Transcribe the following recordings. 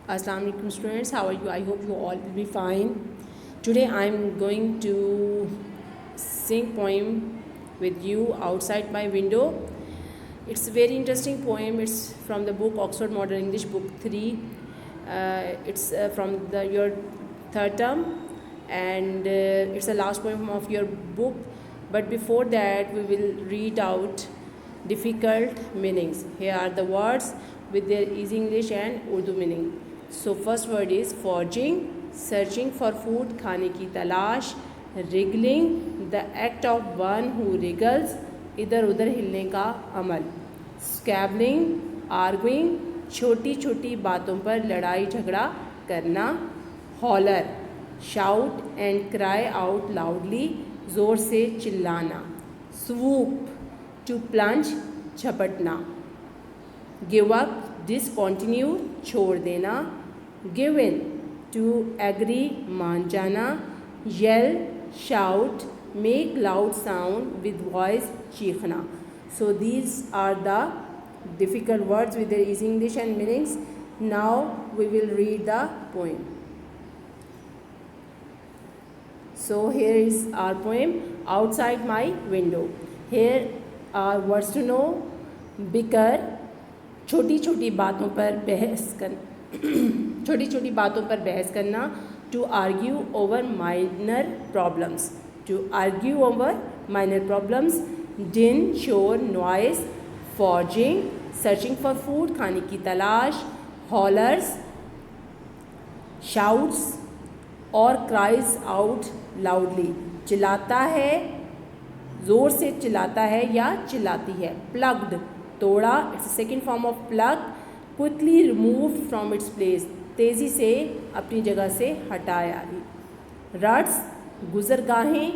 Assalamu alaikum students, how are you? I hope you all will be fine. Today I am going to sing poem with you outside my window. It's a very interesting poem. It's from the book Oxford Modern English book 3. It's from your third term, and it's the last poem of your book. But before that we will read out difficult meanings. Here are the words with their easy English and Urdu meaning. So first word is foraging, searching for food, खाने की तलाश. wriggling, the act of one who wriggles, इधर उधर हिलने का अमल. squabbling, arguing, छोटी छोटी बातों पर लड़ाई झगड़ा करना. holler, shout and cry out loudly, ज़ोर से चिल्लाना. swoop, to plunge, झपटना. give up, discontinue, छोड़ देना. give in, to agree, मान जाना. yell, shout, make loud sound with voice, चीखना. So these are the difficult words with their easy English and meanings. Now we will read the poem. So here is our poem, outside my window. Here are words to know. bicker, छोटी छोटी बातों पर बहस करना. छोटी छोटी बातों पर बहस करना. To argue over minor problems. To argue over minor problems. दिन, शोर, noise. Foraging, searching for food, खाने की तलाश. हॉलर्स, शाउट्स और क्राइज आउट लाउडली, चिल्लाता है, ज़ोर से चिल्लाता है या चिल्लाती है. प्लग्ड, तोड़ा. Its second form of plug. Quickly removed from its place, तेज़ी से अपनी जगह से हटाया. रट्स, गुजरगाहें.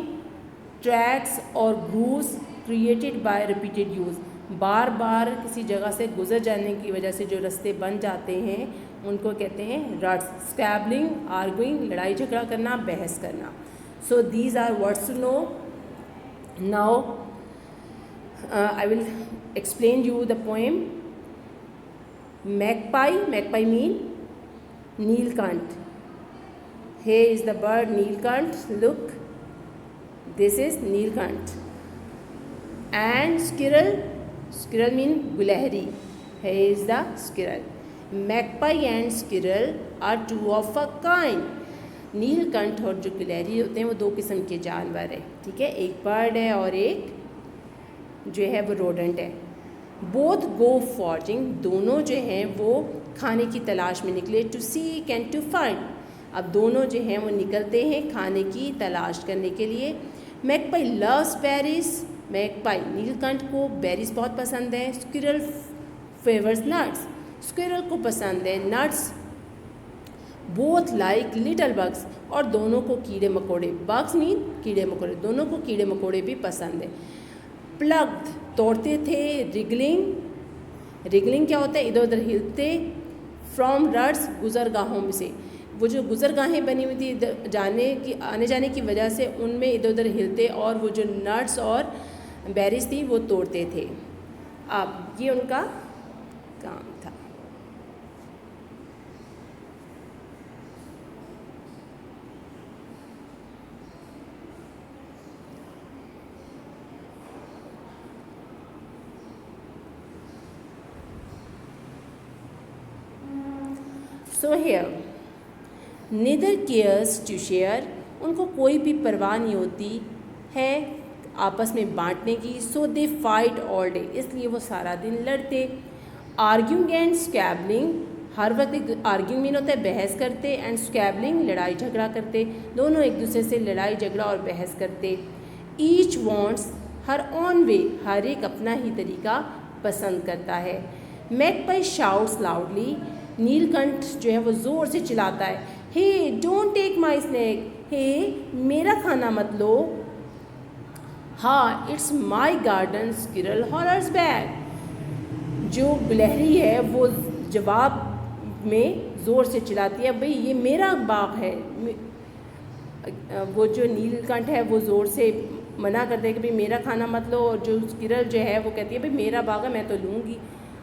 ट्रैक्स और grooves created by repeated use, बार बार किसी जगह से गुजर जाने की वजह से जो रास्ते बन जाते हैं उनको कहते हैं रट्स. स्क्वैबलिंग, आर्गुइंग, लड़ाई झगड़ा करना, बहस करना. So these are words to know. Now I will explain you the poem. Magpie, magpie mean Neelkant. Here is the bird Neelkant. Look, this is Neelkant. And squirrel, squirrel mean Gulahri. Here is the squirrel. Magpie and squirrel are two of a kind. Neelkanth और जो गिलहरी होते हैं वो दो किस्म के जानवर हैं. ठीक है, एक बर्ड है और एक जो है वो रोडेंट है. बोथ गो फॉर्जिंग, दोनों जो हैं वो खाने की तलाश में निकले. To seek and to find, अब दोनों जो हैं वो निकलते हैं खाने की तलाश करने के लिए. Magpie loves berries, magpie Neelkanth को बेरीज बहुत पसंद है. स्क्विरल फेवर्स नट्स, स्क्विरल को पसंद है nuts. Both like little bugs, और दोनों को कीड़े मकोड़े, बग्स मीन कीड़े मकोड़े, दोनों को कीड़े मकोड़े भी पसंद है. प्लग्ड, तोड़ते थे. रिगलिंग, रिगलिंग क्या होता है, इधर उधर हिलते. फ्रॉम रट्स, गुजरगाहों में से, वो जो गुजरगाहें बनी हुई थी जाने की आने जाने की वजह से उनमें इधर उधर हिलते और वो जो नट्स और बेरीज थी वो तोड़ते थे. अब ये उनका काम था. So here, neither cares to share, उनको कोई भी परवाह नहीं होती है आपस में बांटने की. So they fight all day, इसलिए वो सारा दिन लड़ते. Arguing and squabbling, हर वक्त arguing मीन होता है बहस करते, and squabbling लड़ाई झगड़ा करते. दोनों एक दूसरे से लड़ाई झगड़ा और बहस करते. Each wants her own way, हर एक अपना ही तरीका पसंद करता है. Magpie shouts loudly, नीलकंठ जो है वो ज़ोर से चिल्लाता है. Hey don't take my snack, hey मेरा खाना मत लो. हाँ, it's my garden, squirrel hollers back. जो गिलहरी है वो जवाब में ज़ोर से चिल्लाती है, भाई ये मेरा बाग है. वो जो नीलकंठ है वो ज़ोर से मना करते हैं कि भाई मेरा खाना मत लो, और जो स्क्विरल जो है वो कहती है भाई मेरा बाग है मैं तो लूँगी.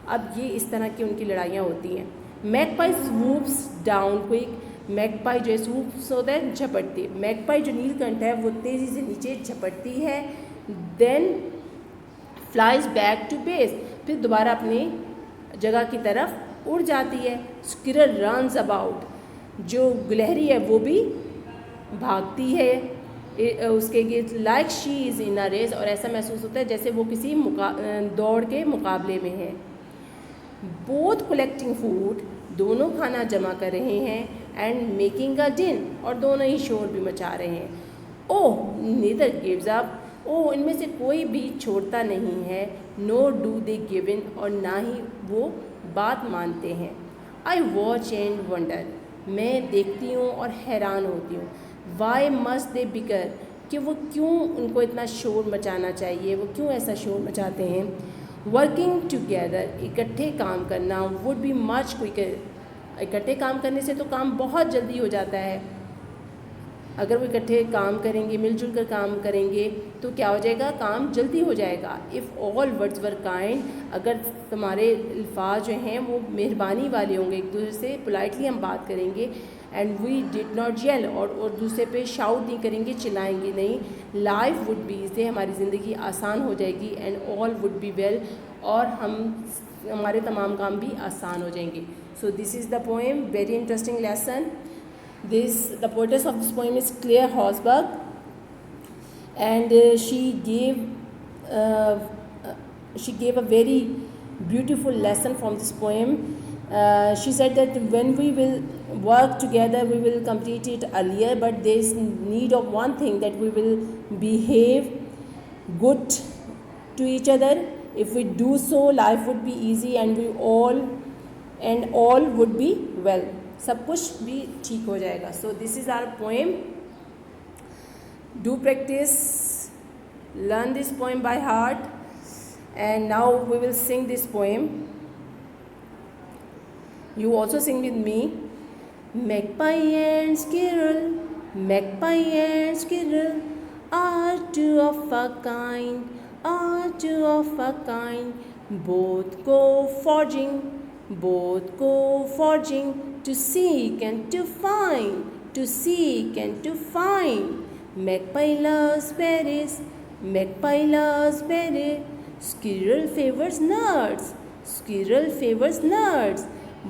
अब ये इस तरह की उनकी लड़ाइयाँ होती हैं. Magpie swoops down quick. Magpie जो है swoops होता है झपटती. मैगपाई जो नीलकंठ है वो तेज़ी से नीचे झपटती है. Then flies back to base. फिर दोबारा अपनी जगह की तरफ उड़ जाती है. Squirrel runs about. जो गिलहरी है वो भी भागती है उसके गिर्द. Like she is in a race. और ऐसा महसूस होता है जैसे वो किसी दौड़ के मुकाबले में है. Both collecting food. दोनों खाना जमा कर रहे हैं. एंड मेकिंग अ दिन. और दोनों ही शोर भी मचा रहे हैं. Oh neither gives up. Oh इनमें से कोई भी छोड़ता नहीं है. Nor do they give in. और ना ही वो बात मानते हैं. I watch and wonder. मैं देखती हूँ और हैरान होती हूँ. Why must they bicker. कि वो क्यों उनको इतना शोर मचाना चाहिए, वो क्यों ऐसा शोर मचाते हैं. Working together. इकट्ठे काम करना. Would be much quicker. इकट्ठे काम करने से तो काम बहुत जल्दी हो जाता है. अगर वो इकट्ठे काम करेंगे, मिलजुल कर काम करेंगे तो क्या हो जाएगा, काम जल्दी हो जाएगा. If all words were kind. अगर तुम्हारे अल्फाज जो हैं वो मेहरबानी वाले होंगे, एक दूसरे से पोलाइटली हम बात करेंगे. And we did not yell. और दूसरे पे शाउट नहीं करेंगे, चिल्लाएंगे नहीं. Life would be. इससे हमारी ज़िंदगी आसान हो जाएगी. And all would be well. और हमारे तमाम काम भी आसान हो जाएंगे. So this is the poem. Very interesting lesson. The poetess of this poem is Claire Horsburgh, and she gave a very beautiful lesson from this poem. She said that when we will work together, we will complete it earlier, but there is need of one thing, that we will behave good to each other. If we do so, life would be easy, and all would be well. सब कुछ भी ठीक हो जाएगा. So this is our poem. Do practice, learn this poem by heart. And now we will sing this poem. You also sing with me. Magpie and squirrel, magpie and squirrel are two of a kind, are two of a kind. Both go foraging, both go foraging, to seek and to find, to seek and to find. Magpie loves berries, magpie loves berries. Squirrel favors nuts, squirrel favors nuts.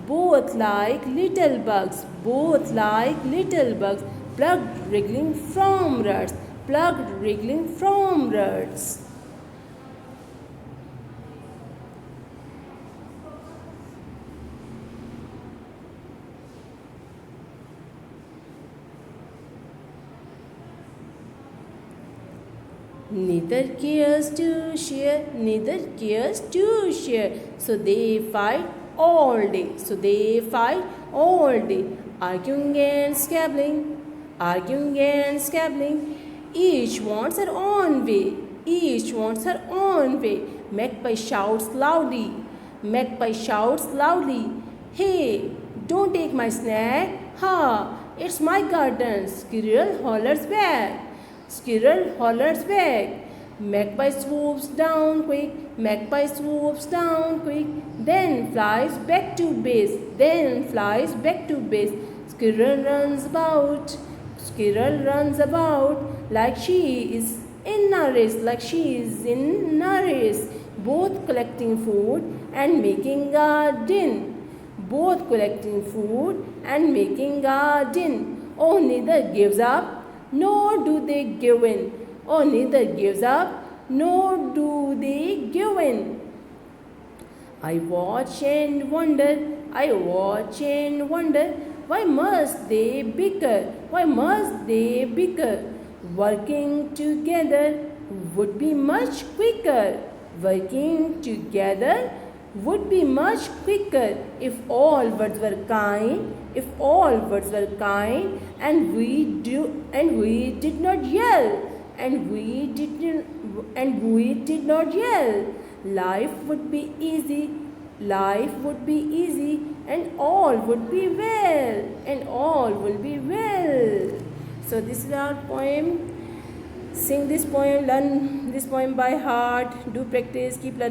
Both like little bugs, both like little bugs. Plucked wriggling from ruts, plucked wriggling from ruts. Neither cares to share, neither cares to share. So they fight all day, so they fight all day. Arguing and scabbling, arguing and scabbling. Each wants her own way, each wants her own way. Magpie shouts loudly, magpie shouts loudly. Hey, don't take my snack. Ha, it's my garden. Squirrel hollers back. Squirrel hollers back. Magpie swoops down quick, magpie swoops down quick, then flies back to base, then flies back to base. Squirrel runs about, squirrel runs about, like she is in a race, like she is in a race. Both collecting food and making a din, both collecting food and making a din. Oh, neither gives up, nor do they give in. Oh, neither gives up, nor do they give in. I watch and wonder, I watch and wonder, why must they bicker? Why must they bicker? Working together would be much quicker. Working together would be much quicker if all birds were kind, if all birds were kind, and we did not yell, and we did not yell. Life would be easy, life would be easy, and all would be well, and all will be well. So this is our poem. Sing this poem, learn this poem by heart, do practice, keep learning.